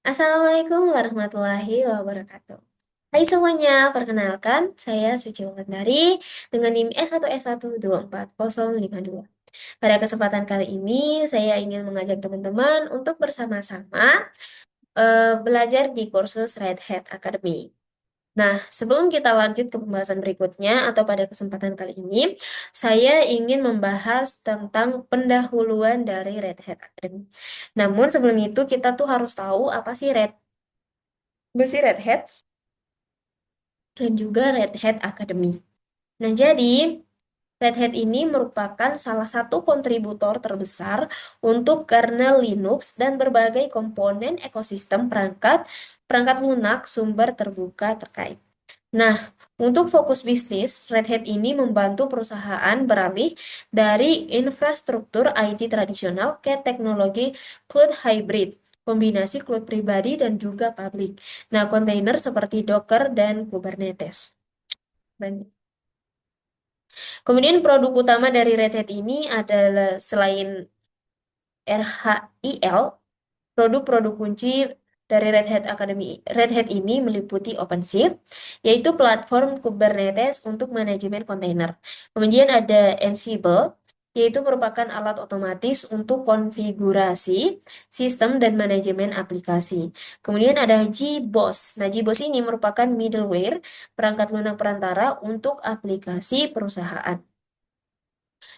Assalamualaikum warahmatullahi wabarakatuh. Hai semuanya, perkenalkan saya Suci Wulandari dengan NIM S1S1240052. Pada kesempatan kali ini, saya ingin mengajak teman-teman untuk bersama-sama belajar di kursus Red Hat Academy. Nah, sebelum kita lanjut ke pembahasan berikutnya atau pada kesempatan kali ini, saya ingin membahas tentang pendahuluan dari Red Hat Academy. Namun sebelum itu kita tuh harus tahu apa sih Red Hat dan juga Red Hat Academy. Nah, jadi Red Hat ini merupakan salah satu kontributor terbesar untuk kernel Linux dan berbagai komponen ekosistem perangkat perangkat lunak sumber terbuka terkait. Nah, untuk fokus bisnis, Red Hat ini membantu perusahaan beralih dari infrastruktur IT tradisional ke teknologi cloud hybrid, kombinasi cloud pribadi dan juga publik. Nah, kontainer seperti Docker dan Kubernetes. Kemudian produk utama dari Red Hat ini adalah selain RHIL, produk-produk kunci dari Red Hat ini meliputi OpenShift, yaitu platform Kubernetes untuk manajemen kontainer. Kemudian ada Ansible, yaitu merupakan alat otomatis untuk konfigurasi sistem dan manajemen aplikasi. Kemudian ada JBoss. Nah, JBoss ini merupakan middleware, perangkat lunak perantara untuk aplikasi perusahaan.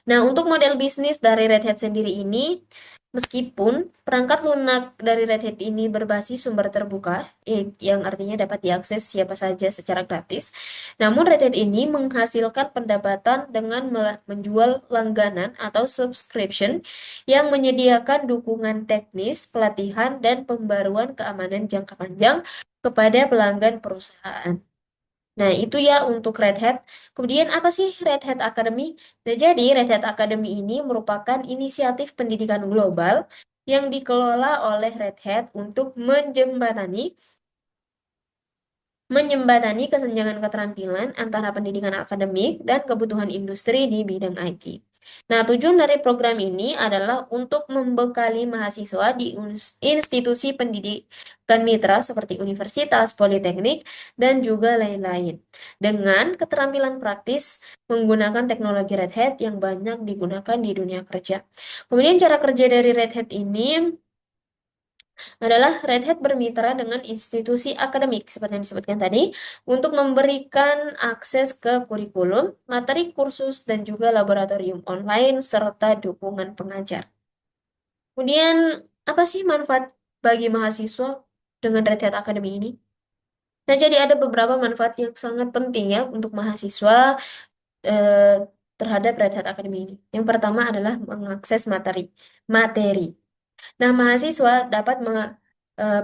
Nah, untuk model bisnis dari Red Hat sendiri ini, meskipun perangkat lunak dari Red Hat ini berbasis sumber terbuka, yang artinya dapat diakses siapa saja secara gratis, namun Red Hat ini menghasilkan pendapatan dengan menjual langganan atau subscription yang menyediakan dukungan teknis, pelatihan, dan pembaruan keamanan jangka panjang kepada pelanggan perusahaan. Nah, itu ya untuk Red Hat. Kemudian apa sih Red Hat Academy? Nah, jadi Red Hat Academy ini merupakan inisiatif pendidikan global yang dikelola oleh Red Hat untuk menjembatani kesenjangan keterampilan antara pendidikan akademik dan kebutuhan industri di bidang IT. Nah, tujuan dari program ini adalah untuk membekali mahasiswa di institusi pendidikan mitra seperti universitas, politeknik, dan juga lain-lain. Dengan keterampilan praktis menggunakan teknologi Red Hat yang banyak digunakan di dunia kerja. Kemudian cara kerja dari Red Hat ini adalah Red Hat bermitra dengan institusi akademik seperti yang disebutkan tadi untuk memberikan akses ke kurikulum, materi kursus, dan juga laboratorium online serta dukungan pengajar. Kemudian, apa sih manfaat bagi mahasiswa dengan Red Hat Academy ini? Nah, jadi ada beberapa manfaat yang sangat penting ya untuk mahasiswa eh, terhadap Red Hat Academy ini. Yang pertama adalah mengakses materi. Nah, mahasiswa dapat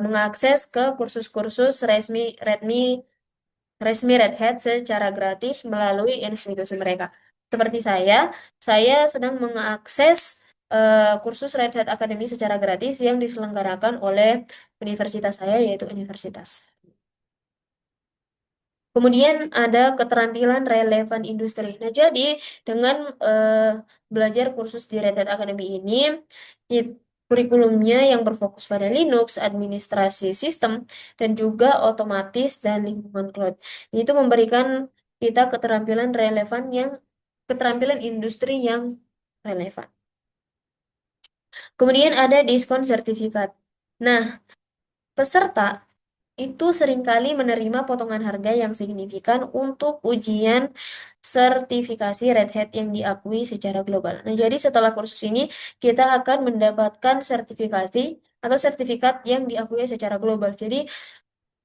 mengakses ke kursus-kursus resmi Red Hat secara gratis melalui institusi mereka. Seperti saya sedang mengakses kursus Red Hat Academy secara gratis yang diselenggarakan oleh universitas saya, yaitu Universitas. Kemudian ada keterampilan relevan industri. Nah, jadi dengan belajar kursus di Red Hat Academy ini, kurikulumnya yang berfokus pada Linux, administrasi sistem, dan juga otomatis dan lingkungan cloud. Itu memberikan kita keterampilan industri yang relevan. Kemudian ada diskon sertifikat. Nah, peserta itu seringkali menerima potongan harga yang signifikan untuk ujian sertifikasi Red Hat yang diakui secara global. Nah, jadi setelah kursus ini kita akan mendapatkan sertifikasi atau sertifikat yang diakui secara global. Jadi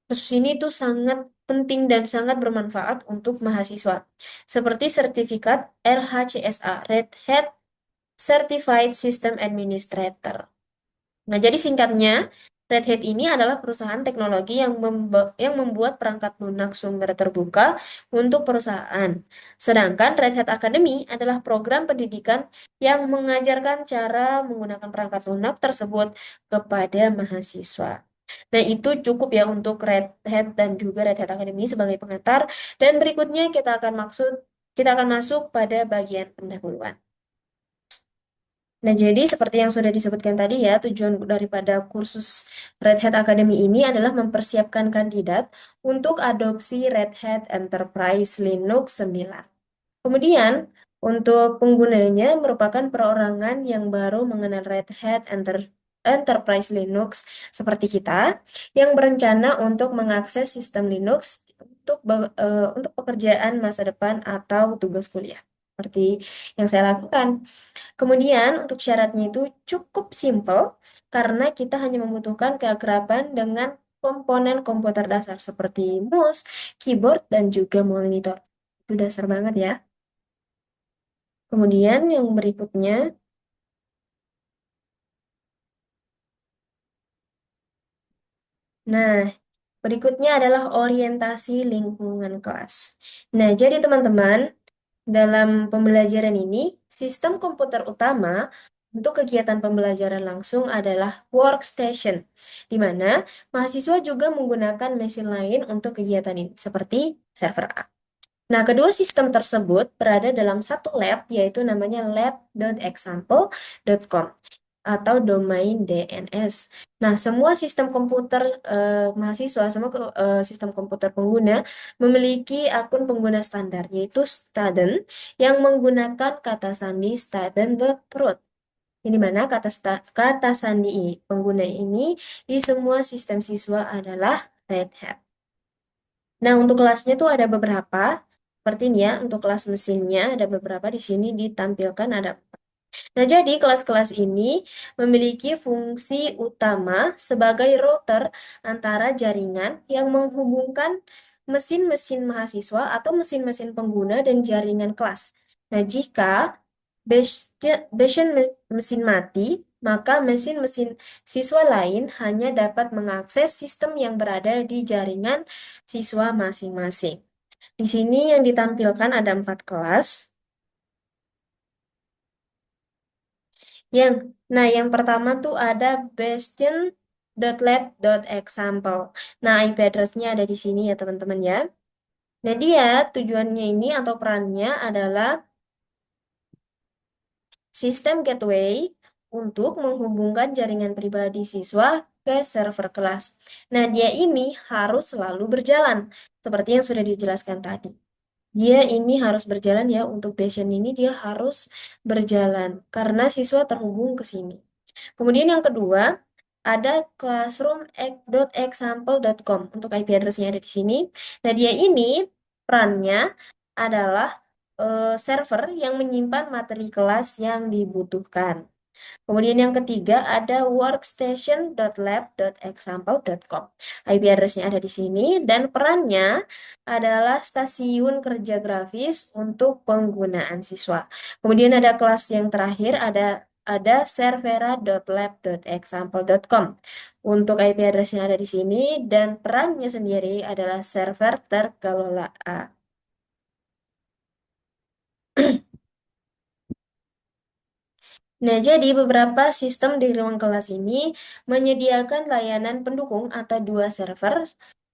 kursus ini tuh sangat penting dan sangat bermanfaat untuk mahasiswa. Seperti sertifikat RHCSA, Red Hat Certified System Administrator. Nah, jadi singkatnya, Red Hat ini adalah perusahaan teknologi yang membuat perangkat lunak sumber terbuka untuk perusahaan. Sedangkan Red Hat Academy adalah program pendidikan yang mengajarkan cara menggunakan perangkat lunak tersebut kepada mahasiswa. Nah, itu cukup ya untuk Red Hat dan juga Red Hat Academy sebagai pengantar. Dan berikutnya kita akan masuk pada bagian pendahuluan. Nah, jadi seperti yang sudah disebutkan tadi ya, tujuan daripada kursus Red Hat Academy ini adalah mempersiapkan kandidat untuk adopsi Red Hat Enterprise Linux 9. Kemudian, untuk penggunanya merupakan perorangan yang baru mengenal Red Hat Enterprise Linux seperti kita, yang berencana untuk mengakses sistem Linux untuk pekerjaan masa depan atau tugas kuliah. Seperti yang saya lakukan. Kemudian untuk syaratnya itu cukup simpel karena kita hanya membutuhkan keakraban dengan komponen komputer dasar seperti mouse, keyboard, dan juga monitor. Itu dasar banget ya. Kemudian yang berikutnya, nah berikutnya adalah orientasi lingkungan kelas. Nah, jadi teman-teman, dalam pembelajaran ini, sistem komputer utama untuk kegiatan pembelajaran langsung adalah workstation, di mana mahasiswa juga menggunakan mesin lain untuk kegiatan ini, seperti server A. Nah, kedua sistem tersebut berada dalam satu lab, yaitu namanya lab.example.com atau domain DNS. Nah, semua sistem komputer mahasiswa, semua sistem komputer pengguna memiliki akun pengguna standar, yaitu student, yang menggunakan kata sandi student.root. Ini mana kata sandi pengguna ini di semua sistem siswa adalah Red Hat. Nah, untuk kelasnya tuh ada beberapa. Seperti ini ya, untuk kelas mesinnya ada beberapa di sini ditampilkan ada. Nah, jadi kelas-kelas ini memiliki fungsi utama sebagai router antara jaringan yang menghubungkan mesin-mesin mahasiswa atau mesin-mesin pengguna dan jaringan kelas. Nah, jika mesin mati, maka mesin-mesin siswa lain hanya dapat mengakses sistem yang berada di jaringan siswa masing-masing. Di sini yang ditampilkan ada 4 kelas. Yang, nah yang pertama tuh ada bastion.lab.example. Nah, IP address-nya ada di sini ya teman-teman ya. Nah, dia tujuannya ini atau perannya adalah sistem gateway untuk menghubungkan jaringan pribadi siswa ke server kelas. Nah, dia ini harus selalu berjalan, seperti yang sudah dijelaskan tadi. Dia ini harus berjalan ya, untuk Bastion ini dia harus berjalan karena siswa terhubung ke sini. Kemudian yang kedua, ada classroom.example.com untuk IP address-nya ada di sini. Nah, dia ini perannya adalah server yang menyimpan materi kelas yang dibutuhkan. Kemudian yang ketiga ada workstation.lab.example.com. IP address-nya ada di sini dan perannya adalah stasiun kerja grafis untuk penggunaan siswa. Kemudian ada kelas yang terakhir ada servera.lab.example.com. Untuk IP address-nya ada di sini dan perannya sendiri adalah server terkelola A. Nah, jadi beberapa sistem di ruang kelas ini menyediakan layanan pendukung atau dua server,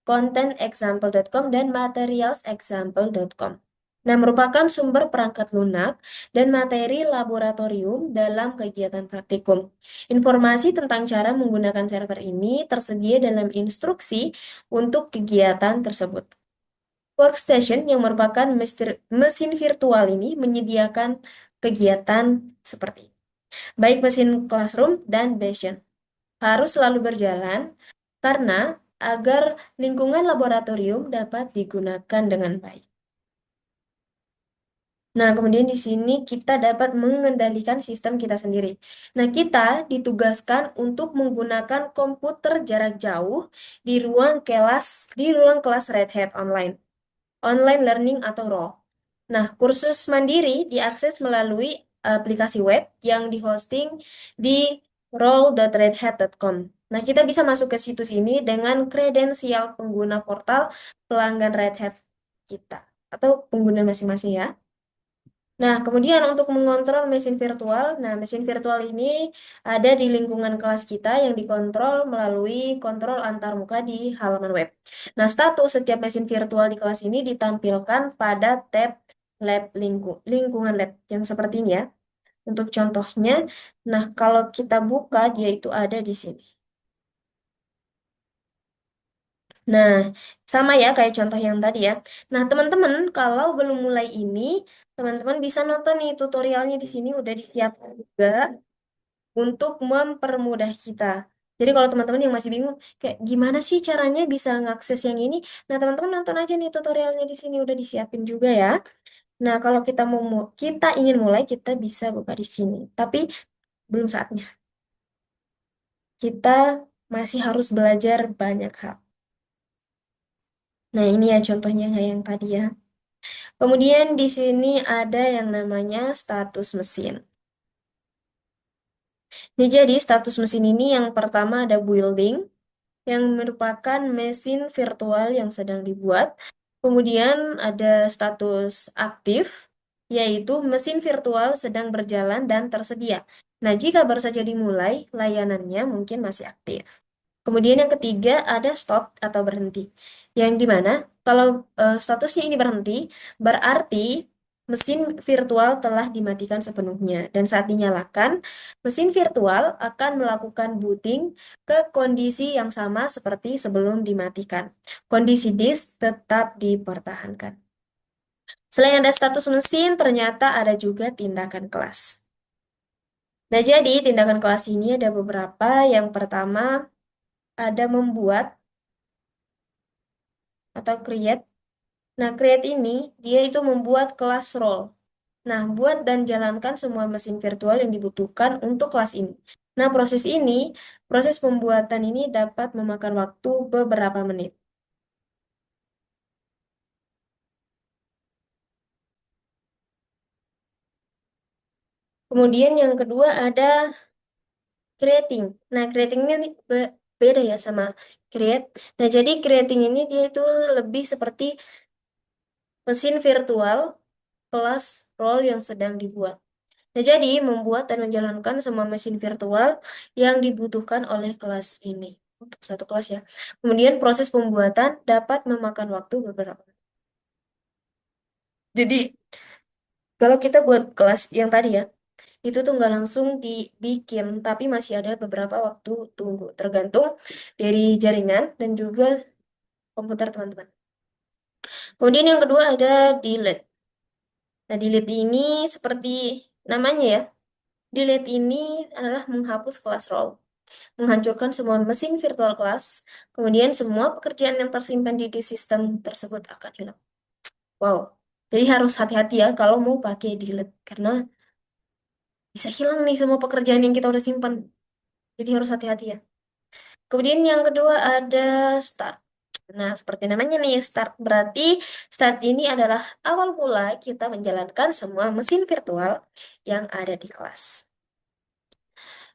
contentexample.com dan materialsexample.com. Nah, merupakan sumber perangkat lunak dan materi laboratorium dalam kegiatan praktikum. Informasi tentang cara menggunakan server ini tersedia dalam instruksi untuk kegiatan tersebut. Workstation yang merupakan mesin virtual ini menyediakan kegiatan seperti ini, baik mesin classroom dan Bastion, harus selalu berjalan karena agar lingkungan laboratorium dapat digunakan dengan baik. Nah, kemudian di sini kita dapat mengendalikan sistem kita sendiri. Nah, kita ditugaskan untuk menggunakan komputer jarak jauh di ruang kelas Red Hat online learning atau ROL. Nah, kursus mandiri diakses melalui aplikasi web yang dihosting di roll.redhat.com. Nah, kita bisa masuk ke situs ini dengan kredensial pengguna portal pelanggan Red Hat kita atau pengguna masing-masing ya. Nah, kemudian untuk mengontrol mesin virtual, nah mesin virtual ini ada di lingkungan kelas kita yang dikontrol melalui kontrol antarmuka di halaman web. Nah, status setiap mesin virtual di kelas ini ditampilkan pada tab lab lingkungan lab yang seperti ini ya. untuk contohnya. Nah, kalau kita buka, dia itu ada di sini. Nah, sama ya kayak contoh yang tadi ya. Nah, teman-teman, kalau belum mulai ini, teman-teman bisa nonton nih tutorialnya di sini udah disiapkan juga untuk mempermudah kita. Jadi kalau teman-teman yang masih bingung, kayak gimana sih caranya bisa ngakses yang ini? Nah, teman-teman nonton aja nih tutorialnya di sini udah disiapin juga ya. Nah, kalau kita kita ingin mulai, kita bisa buka di sini. Tapi belum saatnya. Kita masih harus belajar banyak hal. Nah, ini ya contohnya kayak yang tadi ya. Kemudian di sini ada yang namanya status mesin. Nah, jadi status mesin ini yang pertama ada building, yang merupakan mesin virtual yang sedang dibuat. Kemudian ada status aktif, yaitu mesin virtual sedang berjalan dan tersedia. Nah, jika baru saja dimulai, layanannya mungkin masih aktif. Kemudian yang ketiga ada stop atau berhenti. Yang dimana kalau statusnya ini berhenti, berarti mesin virtual telah dimatikan sepenuhnya. Dan saat dinyalakan, mesin virtual akan melakukan booting ke kondisi yang sama seperti sebelum dimatikan. Kondisi disk tetap dipertahankan. Selain ada status mesin, ternyata ada juga tindakan kelas. Nah, jadi tindakan kelas ini ada beberapa. Yang pertama, ada membuat atau create. Nah, create ini dia itu membuat kelas role. Nah, buat dan jalankan semua mesin virtual yang dibutuhkan untuk kelas ini. Nah, proses pembuatan ini dapat memakan waktu beberapa menit. Kemudian yang kedua ada creating. Nah, creating ini beda ya sama create. Nah, jadi creating ini dia itu lebih seperti mesin virtual kelas role yang sedang dibuat. Nah, jadi membuat dan menjalankan semua mesin virtual yang dibutuhkan oleh kelas ini untuk satu kelas ya. Kemudian proses pembuatan dapat memakan waktu beberapa. Jadi kalau kita buat kelas yang tadi ya, itu tuh nggak langsung dibikin, tapi masih ada beberapa waktu tunggu, tergantung dari jaringan dan juga komputer teman-teman. Kemudian yang kedua ada delete. Nah, delete ini seperti namanya ya, delete ini adalah menghapus kelas role, menghancurkan semua mesin virtual kelas, kemudian semua pekerjaan yang tersimpan di sistem tersebut akan hilang. Wow, jadi harus hati-hati ya kalau mau pakai delete, karena bisa hilang nih semua pekerjaan yang kita udah simpan. Jadi harus hati-hati ya. Kemudian yang kedua ada start. Nah, seperti namanya nih, start berarti start ini adalah awal mula kita menjalankan semua mesin virtual yang ada di kelas.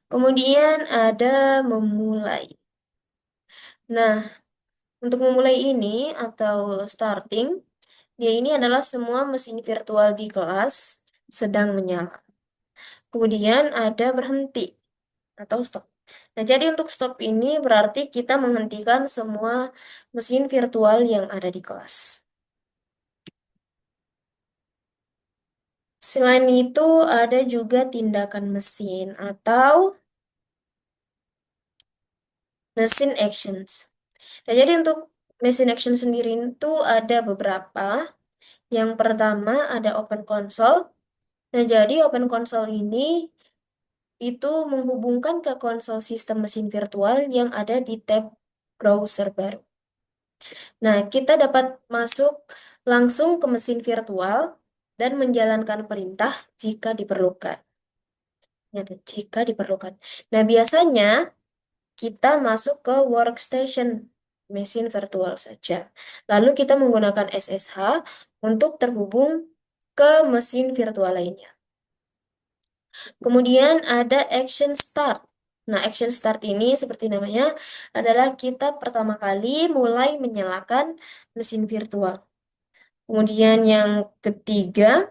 Kemudian ada memulai. Nah, untuk memulai ini atau starting, dia ini adalah semua mesin virtual di kelas sedang menyala. Kemudian ada berhenti atau stop. Nah, jadi untuk stop ini berarti kita menghentikan semua mesin virtual yang ada di kelas. Selain itu, ada juga tindakan mesin atau mesin actions. Nah, jadi untuk mesin action sendiri itu ada beberapa. Yang pertama ada Open Console. Nah, jadi Open Console ini itu menghubungkan ke konsol sistem mesin virtual yang ada di tab browser baru. Nah, kita dapat masuk langsung ke mesin virtual dan menjalankan perintah jika diperlukan. Ya, jika diperlukan. Nah, biasanya kita masuk ke workstation mesin virtual saja. Lalu kita menggunakan SSH untuk terhubung ke mesin virtual lainnya. Kemudian ada action start. Nah, action start ini seperti namanya adalah kita pertama kali mulai menyalakan mesin virtual. Kemudian yang ketiga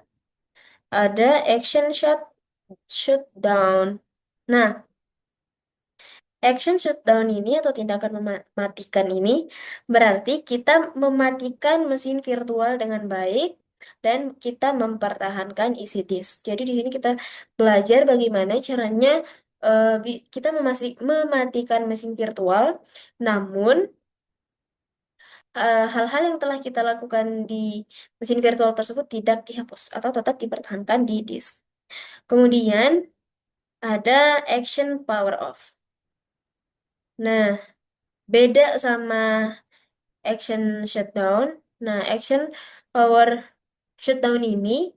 ada action shutdown. Nah, action shutdown ini atau tindakan mematikan ini berarti kita mematikan mesin virtual dengan baik dan kita mempertahankan isi disk. Jadi di sini kita belajar bagaimana caranya kita mematikan mesin virtual, namun hal-hal yang telah kita lakukan di mesin virtual tersebut tidak dihapus atau tetap dipertahankan di disk. Kemudian ada action power off. Nah, beda sama action shutdown. Nah, action power shutdown ini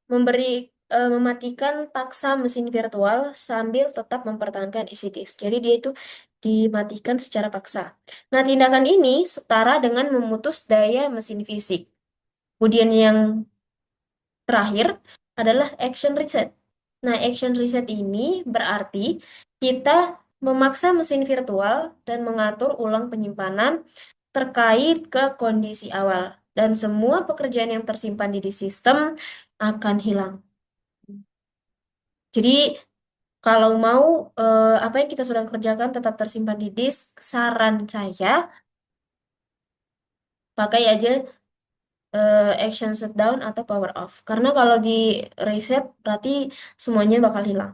mematikan paksa mesin virtual sambil tetap mempertahankan isi disk. Jadi dia itu dimatikan secara paksa. Nah, tindakan ini setara dengan memutus daya mesin fisik. Kemudian yang terakhir adalah action reset. Nah, action reset ini berarti kita memaksa mesin virtual dan mengatur ulang penyimpanan terkait ke kondisi awal. Dan semua pekerjaan yang tersimpan di sistem akan hilang. Jadi, kalau mau apa yang kita sudah kerjakan tetap tersimpan di disk, saran saya pakai aja action shutdown atau power off. Karena kalau di reset berarti semuanya bakal hilang.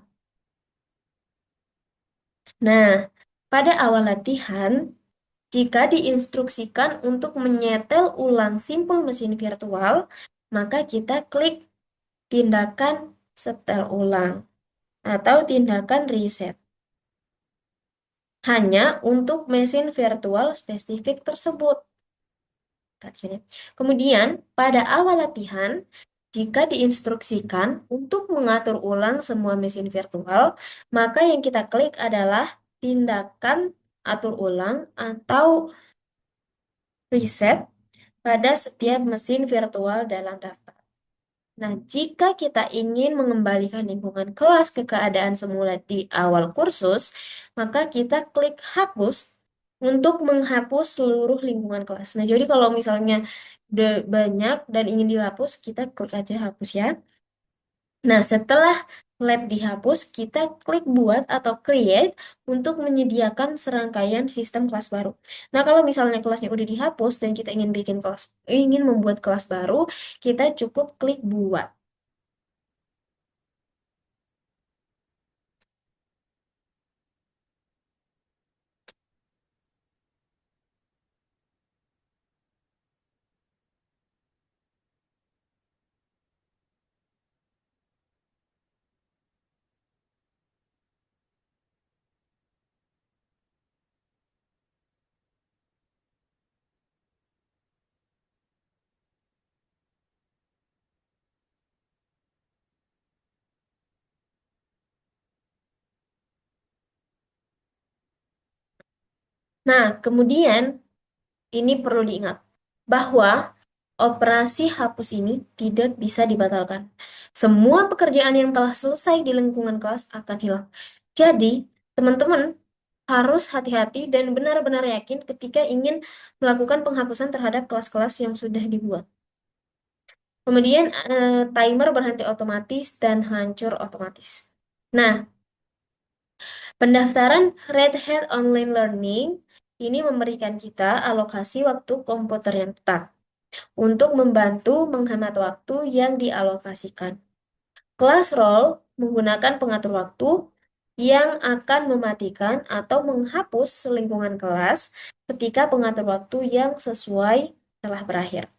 Nah, pada awal latihan, jika diinstruksikan untuk menyetel ulang simpul mesin virtual, maka kita klik tindakan setel ulang atau tindakan reset. Hanya untuk mesin virtual spesifik tersebut. Perhatikan ya. Kemudian, pada awal latihan, jika diinstruksikan untuk mengatur ulang semua mesin virtual, maka yang kita klik adalah tindakan atur ulang atau reset pada setiap mesin virtual dalam daftar. Nah, jika kita ingin mengembalikan lingkungan kelas ke keadaan semula di awal kursus, maka kita klik hapus untuk menghapus seluruh lingkungan kelas. Nah, jadi kalau misalnya udah banyak dan ingin dihapus, kita klik aja hapus ya. Nah, setelah lab dihapus, kita klik buat atau create untuk menyediakan serangkaian sistem kelas baru. Nah, kalau misalnya kelasnya udah dihapus dan kita ingin membuat kelas baru, kita cukup klik buat. Nah, kemudian ini perlu diingat bahwa operasi hapus ini tidak bisa dibatalkan. Semua pekerjaan yang telah selesai di lingkungan kelas akan hilang. Jadi, teman-teman harus hati-hati dan benar-benar yakin ketika ingin melakukan penghapusan terhadap kelas-kelas yang sudah dibuat. Kemudian, timer berhenti otomatis dan hancur otomatis. Nah, pendaftaran Red Hat Online Learning ini memberikan kita alokasi waktu komputer yang tetap untuk membantu menghemat waktu yang dialokasikan. Kelas role menggunakan pengatur waktu yang akan mematikan atau menghapus lingkungan kelas ketika pengatur waktu yang sesuai telah berakhir.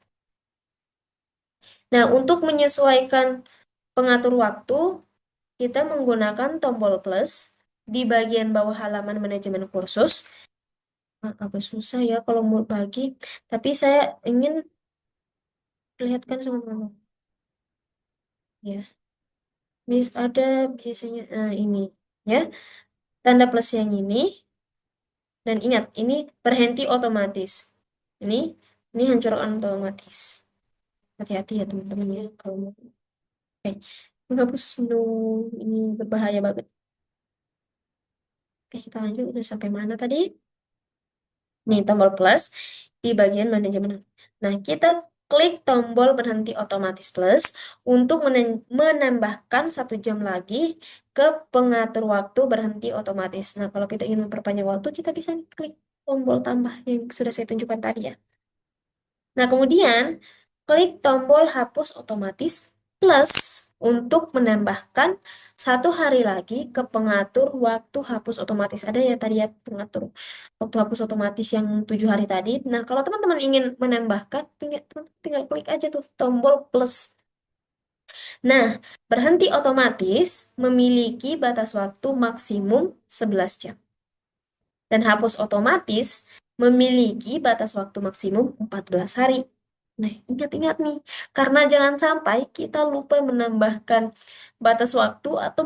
Nah, untuk menyesuaikan pengatur waktu, kita menggunakan tombol plus di bagian bawah halaman manajemen kursus. Agak susah ya kalau mau bagi, tapi saya ingin perlihatkan sama teman-teman. Ya. Ada biasanya ini ya, tanda plus yang ini, dan ingat ini berhenti otomatis. Ini ini hancur otomatis. Hati-hati ya teman-teman ya kalau mau. Oke, menghapus ini berbahaya banget. Kita lanjut, udah sampai mana tadi? Nih tombol plus di bagian manajemen. Nah, kita klik tombol berhenti otomatis plus untuk menambahkan 1 jam lagi ke pengatur waktu berhenti otomatis. Nah, kalau kita ingin memperpanjang waktu, kita bisa klik tombol tambah yang sudah saya tunjukkan tadi ya. Nah, kemudian klik tombol hapus otomatis plus untuk menambahkan 1 hari lagi ke pengatur waktu hapus otomatis. Ada ya tadi ya pengatur waktu hapus otomatis yang 7 hari tadi. Nah, kalau teman-teman ingin menambahkan, tinggal klik aja tuh tombol plus. Nah, berhenti otomatis memiliki batas waktu maksimum 11 jam. Dan hapus otomatis memiliki batas waktu maksimum 14 hari. Nah, ingat-ingat nih, karena jangan sampai kita lupa menambahkan batas waktu atau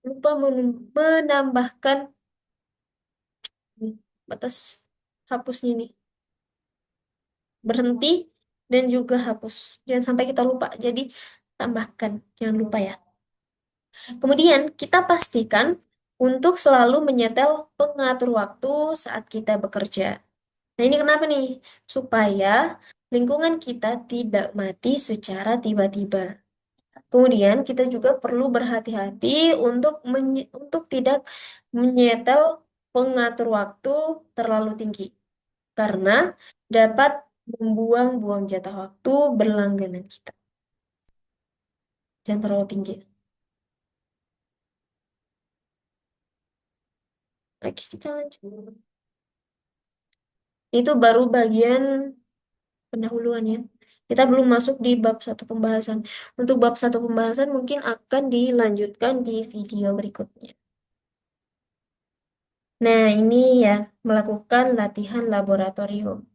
lupa menambahkan batas hapusnya nih. Berhenti dan juga hapus. Jangan sampai kita lupa. Jadi, tambahkan, jangan lupa ya. Kemudian, kita pastikan untuk selalu menyetel pengatur waktu saat kita bekerja. Nah, ini kenapa nih? Supaya lingkungan kita tidak mati secara tiba-tiba. Kemudian kita juga perlu berhati-hati untuk tidak menyetel pengatur waktu terlalu tinggi karena dapat membuang-buang jatah waktu berlangganan kita. Jangan terlalu tinggi. Oke, kita lanjut. Itu baru bagian pendahuluan ya. Kita belum masuk di bab satu pembahasan. Untuk bab satu pembahasan mungkin akan dilanjutkan di video berikutnya. Nah, ini ya, melakukan latihan laboratorium.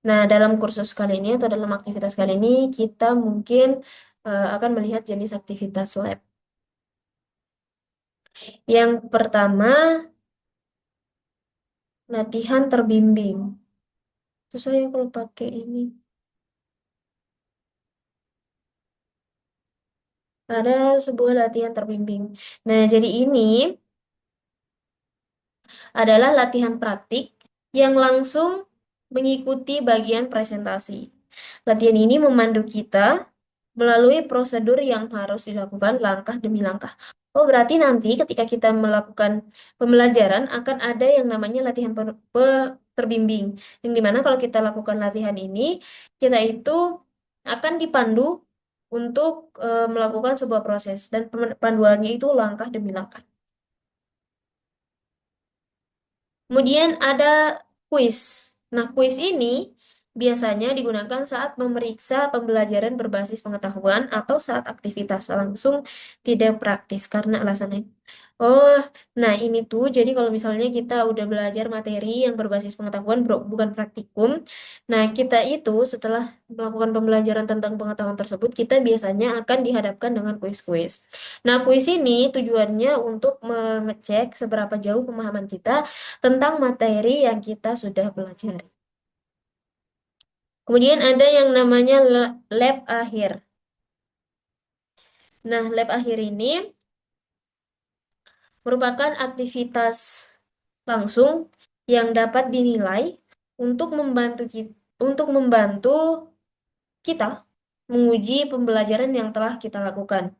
Nah, dalam kursus kali ini atau dalam aktivitas kali ini, kita mungkin akan melihat jenis aktivitas lab. Yang pertama, latihan terbimbing. Susah ya kalau pakai ini. Ada sebuah latihan terbimbing. Nah, jadi ini adalah latihan praktik yang langsung mengikuti bagian presentasi. Latihan ini memandu kita melalui prosedur yang harus dilakukan langkah demi langkah. Oh, berarti nanti ketika kita melakukan pembelajaran akan ada yang namanya latihan terbimbing. Yang dimana kalau kita lakukan latihan ini, kita itu akan dipandu untuk melakukan sebuah proses dan panduannya itu langkah demi langkah. Kemudian ada kuis. Nah, kuis ini biasanya digunakan saat memeriksa pembelajaran berbasis pengetahuan atau saat aktivitas langsung tidak praktis karena alasannya. Oh, nah ini tuh jadi kalau misalnya kita udah belajar materi yang berbasis pengetahuan bukan praktikum, nah kita itu setelah melakukan pembelajaran tentang pengetahuan tersebut, kita biasanya akan dihadapkan dengan kuis-kuis. Nah, kuis ini tujuannya untuk mengecek seberapa jauh pemahaman kita tentang materi yang kita sudah pelajari. Kemudian ada yang namanya lab akhir. Nah, lab akhir ini merupakan aktivitas langsung yang dapat dinilai untuk membantu kita menguji pembelajaran yang telah kita lakukan.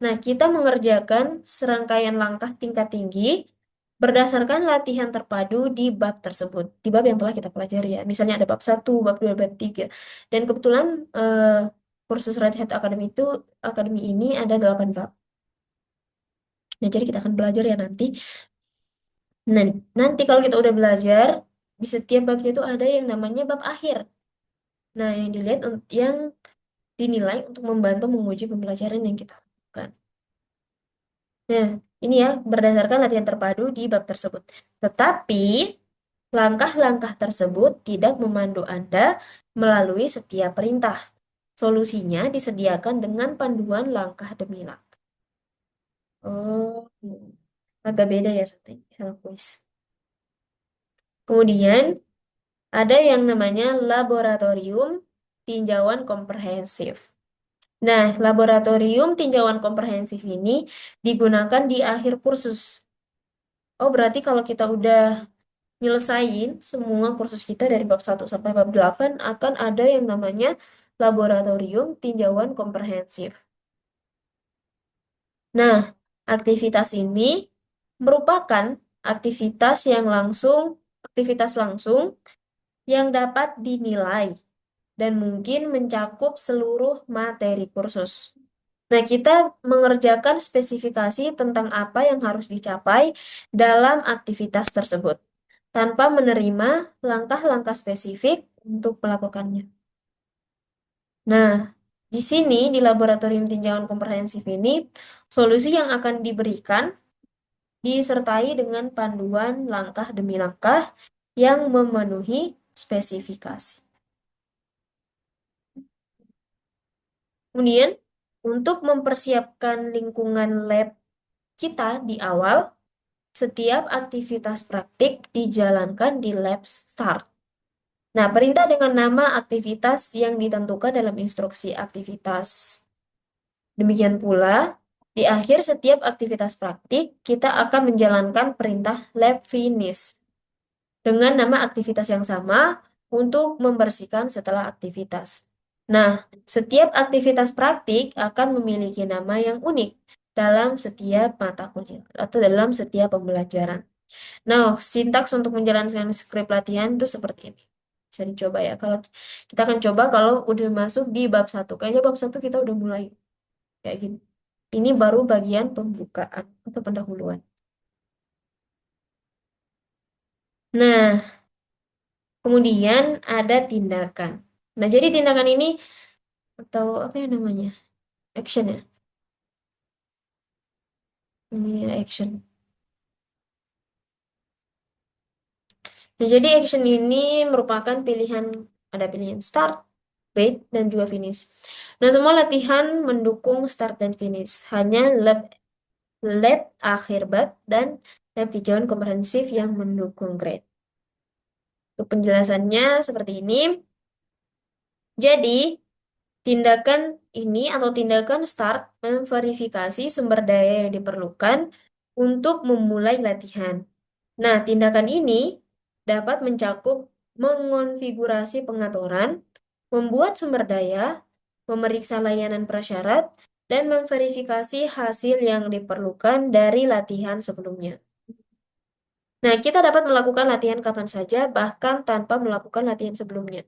Nah, kita mengerjakan serangkaian langkah tingkat tinggi berdasarkan latihan terpadu di bab tersebut, di bab yang telah kita pelajari ya. Misalnya ada bab 1, bab 2, bab 3. Dan kebetulan kursus Red Hat Academy Academy ini ada 8 bab. Nah, jadi kita akan belajar ya nanti. Nah, nanti kalau kita udah belajar, di setiap babnya itu ada yang namanya bab akhir. Nah, yang dilihat yang dinilai untuk membantu menguji pembelajaran yang kita lakukan. Nah, ini ya berdasarkan latihan terpadu di bab tersebut. Tetapi langkah-langkah tersebut tidak memandu Anda melalui setiap perintah. Solusinya disediakan dengan panduan langkah demi langkah. Oh, agak beda ya sama kuis. Kemudian ada yang namanya laboratorium tinjauan komprehensif. Nah, laboratorium tinjauan komprehensif ini digunakan di akhir kursus. Oh, berarti kalau kita udah nyelesain semua kursus kita dari bab 1 sampai bab 8 akan ada yang namanya laboratorium tinjauan komprehensif. Nah, aktivitas ini merupakan aktivitas langsung yang dapat dinilai dan mungkin mencakup seluruh materi kursus. Nah, kita mengerjakan spesifikasi tentang apa yang harus dicapai dalam aktivitas tersebut, tanpa menerima langkah-langkah spesifik untuk melakukannya. Nah, di sini di laboratorium tinjauan komprehensif ini, solusi yang akan diberikan disertai dengan panduan langkah demi langkah yang memenuhi spesifikasi. Kemudian, untuk mempersiapkan lingkungan lab kita di awal, setiap aktivitas praktik dijalankan di lab start. Nah, perintah dengan nama aktivitas yang ditentukan dalam instruksi aktivitas. Demikian pula, di akhir setiap aktivitas praktik, kita akan menjalankan perintah lab finish dengan nama aktivitas yang sama untuk membersihkan setelah aktivitas. Nah, setiap aktivitas praktik akan memiliki nama yang unik dalam setiap mata kuliah atau dalam setiap pembelajaran. Nah, sintaks untuk menjalankan skrip latihan itu seperti ini. Bisa dicoba ya. Kalau kita akan coba kalau udah masuk di bab 1. Kayaknya bab 1 kita udah mulai kayak gini. Ini baru bagian pembukaan atau pendahuluan. Nah, kemudian ada tindakan. Nah, jadi tindakan ini atau apa ya namanya? Action ya. Ini action. Nah, jadi action ini merupakan pilihan, ada pilihan start, grade, dan juga finish. Nah, semua latihan mendukung start dan finish. Hanya lab akhir bab dan lab tinjauan komprehensif yang mendukung grade. Untuk penjelasannya seperti ini. Jadi, tindakan ini atau tindakan start memverifikasi sumber daya yang diperlukan untuk memulai latihan. Nah, tindakan ini dapat mencakup mengonfigurasi pengaturan, membuat sumber daya, memeriksa layanan prasyarat, dan memverifikasi hasil yang diperlukan dari latihan sebelumnya. Nah, kita dapat melakukan latihan kapan saja, bahkan tanpa melakukan latihan sebelumnya.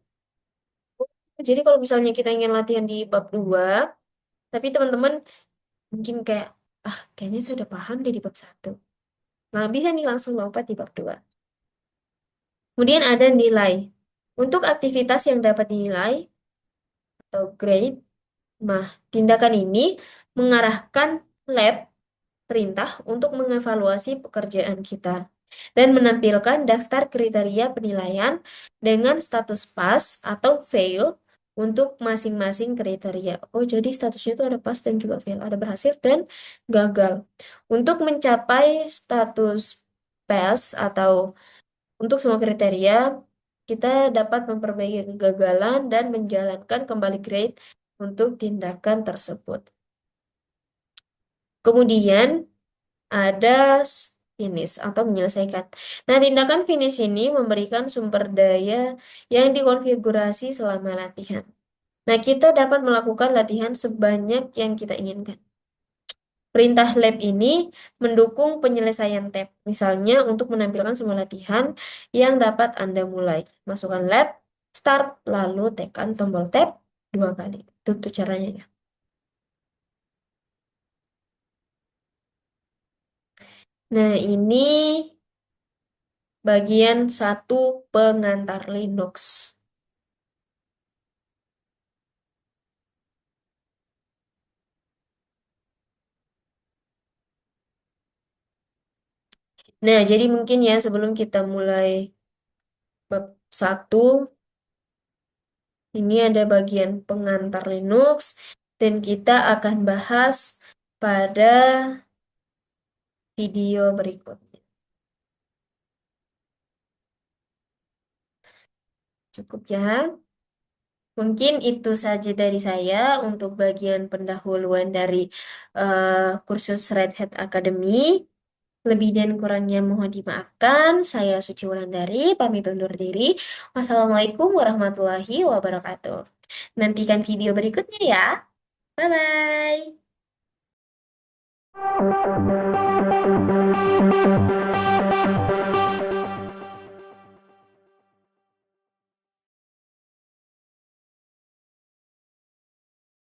Jadi kalau misalnya kita ingin latihan di bab 2, tapi teman-teman mungkin kayak, kayaknya saya udah paham deh di bab 1. Nah, bisa nih langsung lompat di bab 2. Kemudian ada nilai. Untuk aktivitas yang dapat dinilai atau grade, nah, tindakan ini mengarahkan lab perintah untuk mengevaluasi pekerjaan kita dan menampilkan daftar kriteria penilaian dengan status pas atau fail untuk masing-masing kriteria. Oh, jadi statusnya itu ada pas dan juga fail, ada berhasil dan gagal. Untuk mencapai status pass atau untuk semua kriteria, kita dapat memperbaiki kegagalan dan menjalankan kembali grade untuk tindakan tersebut. Kemudian ada finish atau menyelesaikan. Nah, tindakan finish ini memberikan sumber daya yang dikonfigurasi selama latihan. Nah, kita dapat melakukan latihan sebanyak yang kita inginkan. Perintah lab ini mendukung penyelesaian tab. Misalnya untuk menampilkan semua latihan yang dapat Anda mulai. Masukkan lab, start, lalu tekan tombol tab 2 kali. Itu caranya ya. Nah, ini bagian 1 pengantar Linux. Nah, jadi mungkin ya sebelum kita mulai bab 1, ini ada bagian pengantar Linux dan kita akan bahas pada video berikutnya. Cukup ya. Mungkin itu saja dari saya untuk bagian pendahuluan dari kursus Red Hat Academy. Lebih dan kurangnya mohon dimaafkan. Saya Suci Wulandari, pamit undur diri. Wassalamualaikum warahmatullahi wabarakatuh. Nantikan video berikutnya ya. Bye-bye.